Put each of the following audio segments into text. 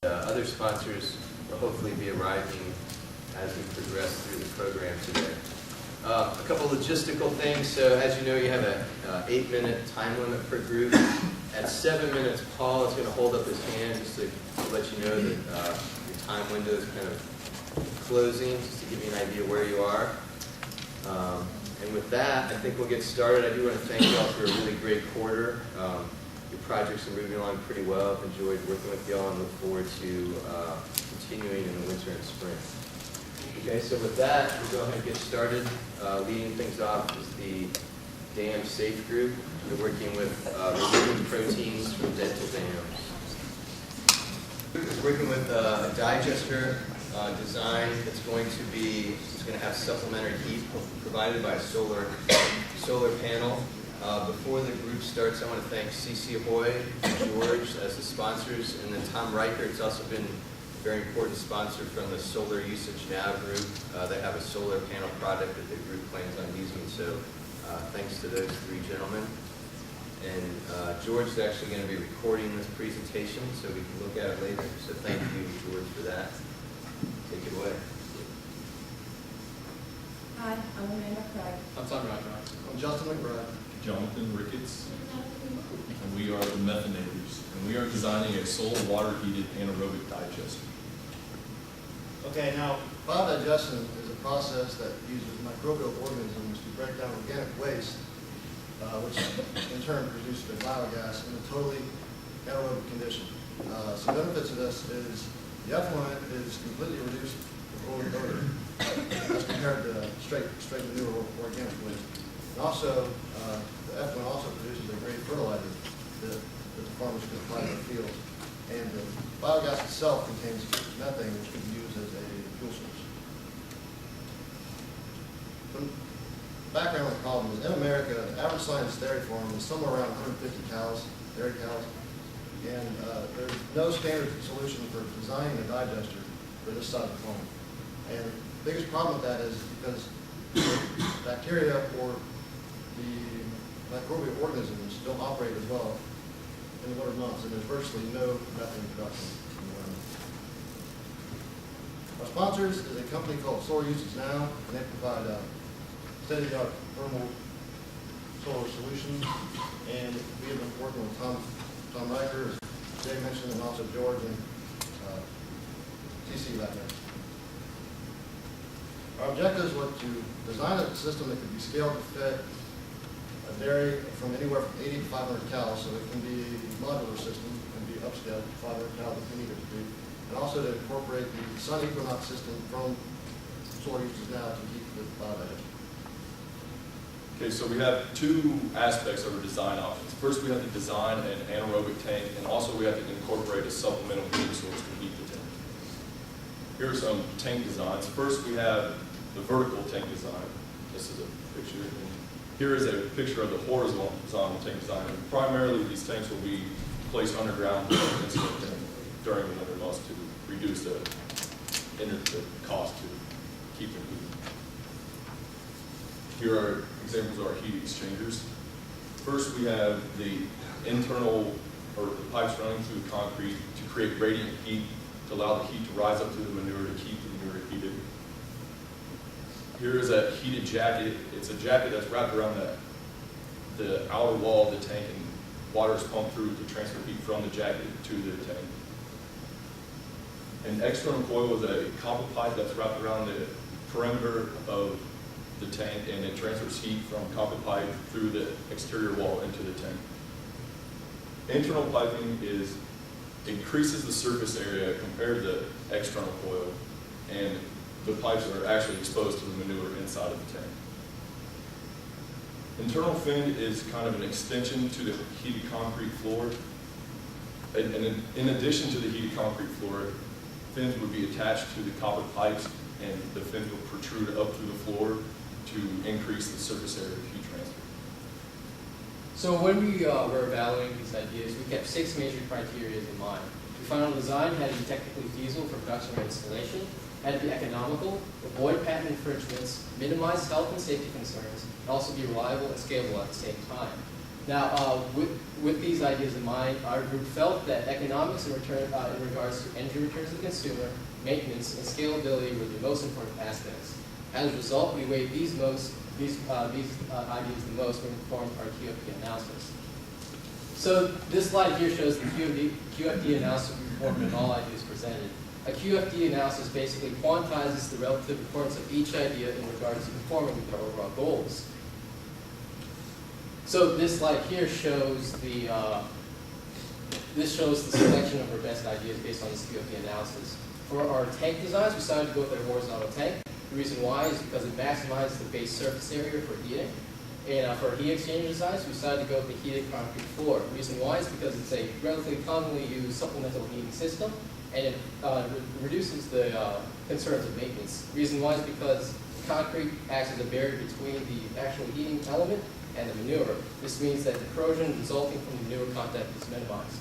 Other sponsors will hopefully be arriving as we progress through the program today. A couple logistical things. So as you know, you have an 8-minute time limit per group. At 7 minutes, Paul is going to hold up his hand just to let you know that your time window is kind of closing, just to give you an idea where you are. And with that, I think we'll get started. I do want to thank you all for a really great quarter. Your projects are moving along pretty well. I've enjoyed working with y'all and look forward to continuing in the winter and spring. Okay, so with that, we'll go ahead and get started. Leading things off is the Dam Safe Group. We're working with removing proteins from dental dams. We're working with a digester design that's going to have supplementary heat provided by a solar panel. Before the group starts, I want to thank CC Ahoy and George as the sponsors, and then Tom Riker. It's also been a very important sponsor from the Solar Usage Now group. They have a solar panel product that the group plans on using, so thanks to those three gentlemen. And George is actually going to be recording this presentation so we can look at it later, so thank you, George, for that. Take it away. Hi, I'm Amanda Craig. I'm Tom Roger. I'm Justin McBride. Jonathan Ricketts, and we are the methanators, and we are designing a solar water heated anaerobic digester. Okay, now biodigestion is a process that uses microbial organisms to break down organic waste, which in turn produces the biogas in a totally anaerobic condition. Some benefits of this is the effluent is completely reduced to odor as compared to straight manure or organic waste. And also, the effluent also produces a great fertilizer that the farmers can apply in their fields. And the biogas itself contains methane, which can be used as a fuel source. Some background on the problem is, in America, the average size dairy farm is somewhere around 150 cows, dairy cows. And there's no standard solution for designing a digester for this size of the farm. And the biggest problem with that is because bacteria or the microbial organisms don't operate as well in the winter months, and there's virtually no methane production in the winter. Our sponsors is a company called Solar Usage Now, and they provide state-of-the-art thermal solar solutions. And we have been working with Tom Riker, as Jay mentioned, and also George and TC back there. Our objectives were to design a system that could be scaled to fit a dairy from anywhere from 80 to 500 cows, so it can be a modular system, it can be upscaled to 500 cows if we need it to be, and also to incorporate the sun equinox system from Solar Usage Now to keep the biodigestion. Okay, so we have two aspects of our design options. First, we have to design an anaerobic tank, and also we have to incorporate a supplemental heat source to heat the tank. Here are some tank designs. First, we have the vertical tank design. This is a picture. Here is a picture of the horizontal tank design. And primarily, these tanks will be placed underground during the winter months to reduce the cost to keep them heated. Here are examples of our heat exchangers. First, we have the internal, or the pipes running through the concrete to create radiant heat to allow the heat to rise up through the manure to keep the manure heated. Here is a heated jacket. It's a jacket that's wrapped around the outer wall of the tank, and water is pumped through to transfer heat from the jacket to the tank. An external coil is a copper pipe that's wrapped around the perimeter of the tank, and it transfers heat from copper pipe through the exterior wall into the tank. Internal piping increases the surface area compared to the external coil, and the pipes are actually exposed to the manure inside of the tank. Internal fin is kind of an extension to the heated concrete floor. And in addition to the heated concrete floor, fins would be attached to the copper pipes, and the fins will protrude up through the floor to increase the surface area of heat transfer. So when we were evaluating these ideas, we kept 6 major criteria in mind. We found a design had to be technically feasible for production or installation, had to be economical, avoid patent infringements, minimize health and safety concerns, and also be reliable and scalable at the same time. Now, with these ideas in mind, our group felt that economics in regards to energy returns to the consumer, maintenance, and scalability were the most important aspects. As a result, we weighed these ideas the most when we performed our QFD analysis. So this slide here shows the QFD analysis we performed on all ideas presented. A QFD analysis basically quantizes the relative importance of each idea in regards to conforming with our overall goals. So this slide here shows the selection of our best ideas based on this QFD analysis. For our tank designs, we decided to go with a horizontal tank. The reason why is because it maximizes the base surface area for heating. And for heat exchanger designs, we decided to go with the heated concrete floor. The reason why is because it's a relatively commonly used supplemental heating system, and it reduces the concerns of maintenance. The reason why is because concrete acts as a barrier between the actual heating element and the manure. This means that the corrosion resulting from the manure contact is minimized.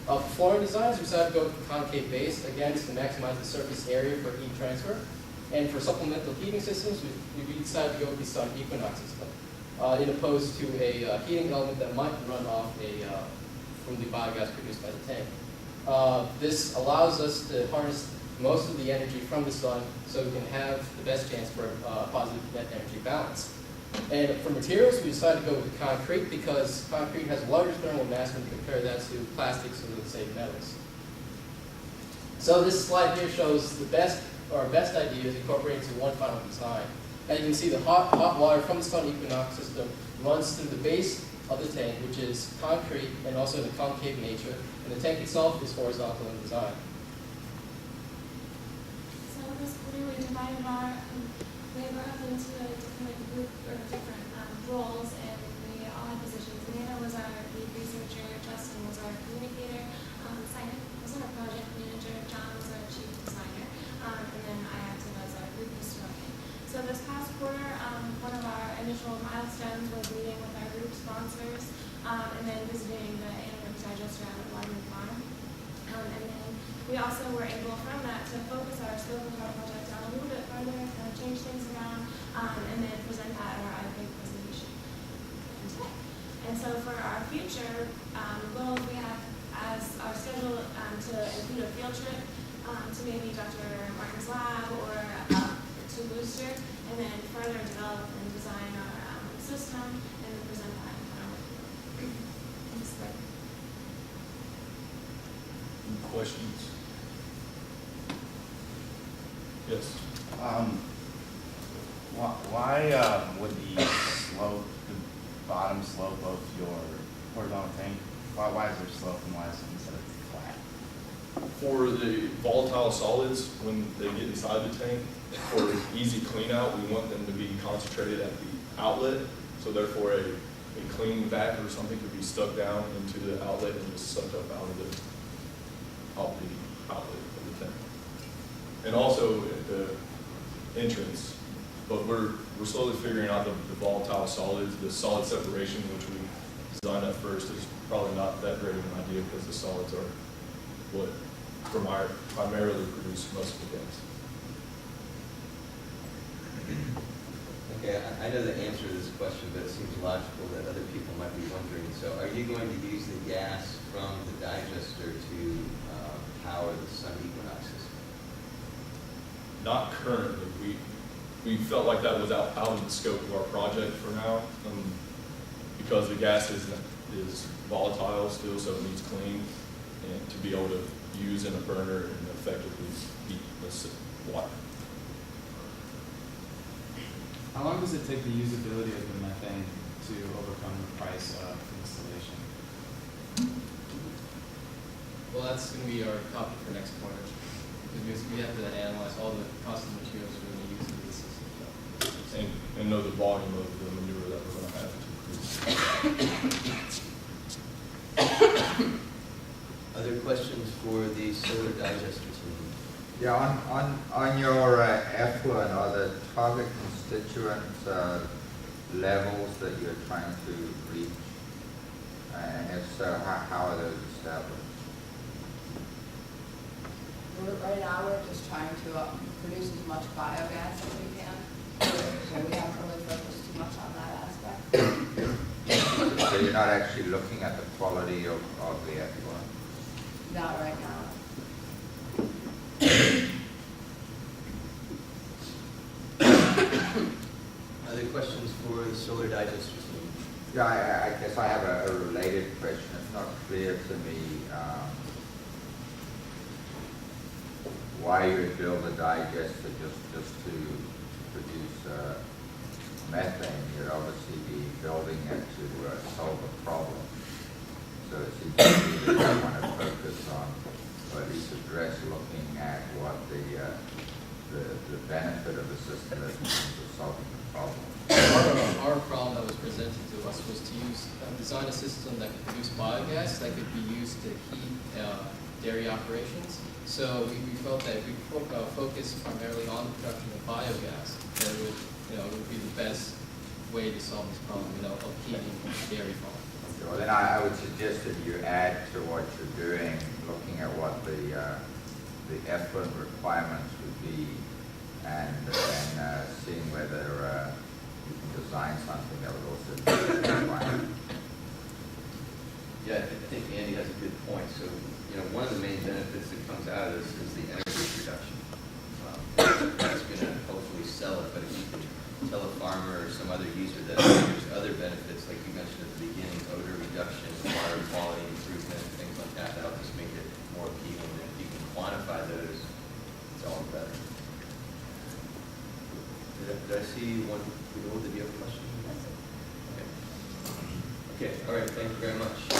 For flooring designs, we decided to go with the concave base, again, just to maximize the surface area for heat transfer. And for supplemental heating systems, we decided to go with the Sun Equinox system, in opposed to a heating element that might run off from the biogas produced by the tank. This allows us to harness most of the energy from the sun so we can have the best chance for a positive net energy balance. And for materials, we decided to go with the concrete because concrete has a larger thermal mass when you compare that to plastics or, let's say, metals. So this slide here shows our best ideas incorporated into one final design. As you can see, the hot water from the Sun Equinox system runs through the base of the tank, which is concrete and also in a concave nature, and the tank itself is horizontal in design. So this quarter we divided our labor up into a different group or different roles, and we all had positions. Amanda was our lead researcher, Justin was our communicator, Simon was our project manager, John was our chief designer, and then I acted as our group historian. So this past quarter, one of our initial milestones was meeting with our group sponsors, and then visiting the anaerobic digester at Lyman Farm. And then we also were able from that to focus our scope of our project down a little bit further, kind of change things around, and then present that at our IFA presentation today. And so for our future goals, we have as our schedule to include a field trip to maybe Dr. Martin's lab or to Booster, and then further develop and design our system and then present that in our work. Questions? Yes. Why would the bottom slope of your horizontal tank, why is there slope and why is it instead of flat? For the volatile solids, when they get inside the tank, for easy clean out, we want them to be concentrated at the outlet. So therefore a clean vac or something could be stuck down into the outlet and just sucked up out of the outlet of the tank. And also at the entrance, but we're slowly figuring out the volatile solids. The solid separation, which we designed at first, is probably not that great of an idea because the solids are what primarily produce most of the gas. Okay, I know the answer to this question, but it seems logical that other people might be wondering. So are you going to use the gas from the digester to power the Sun Equinox system? Not currently. We felt like that was out of the scope of our project for now, because the gas is volatile still, so it needs clean, and to be able to use in a burner and effectively heat the water. How long does it take the usability of the methane to overcome the price of installation? Well, that's going to be our topic for next quarter, because we have to analyze all the cost of materials we're going to use in this system. And know the volume of the manure that we're going to have to produce. Other questions for the solar digester team? Yeah, on your effluent or the target constituent levels that you're trying to reach, and if so, how are those established? Right now, we're just trying to produce as much biogas as we can. So we haven't really focused too much on that aspect. So you're not actually looking at the quality of the effluent? Not right now. Other questions for the solar digester team? Yeah, I guess I have a related question. It's not clear to me why you would build a digester just to produce methane. You'd obviously be building it to solve a problem. So it seems to me that you want to focus on, or at least address looking at what the benefit of the system is in terms of solving the problem. Our problem that was presented to us was to design a system that could produce biogas that could be used to heat dairy operations. So we felt that if we focus primarily on the production of biogas, that would, it would be the best way to solve this problem, of heating dairy farms. Well, then I would suggest that you add to what you're doing, looking at what the effluent requirements would be, and seeing whether you can design something that would also meet that requirement. Yeah, I think Andy has a good point. So, one of the main benefits that comes out of this is the energy reduction. That's going to hopefully sell it, but if you can tell a farmer or some other user that there's other benefits, like you mentioned at the beginning, odor reduction, water quality improvement, things like that, that'll just make it more appealing. And if you can quantify those, it's all better. Did I see one? Did you have a question? Okay. Okay, all right, thank you very much.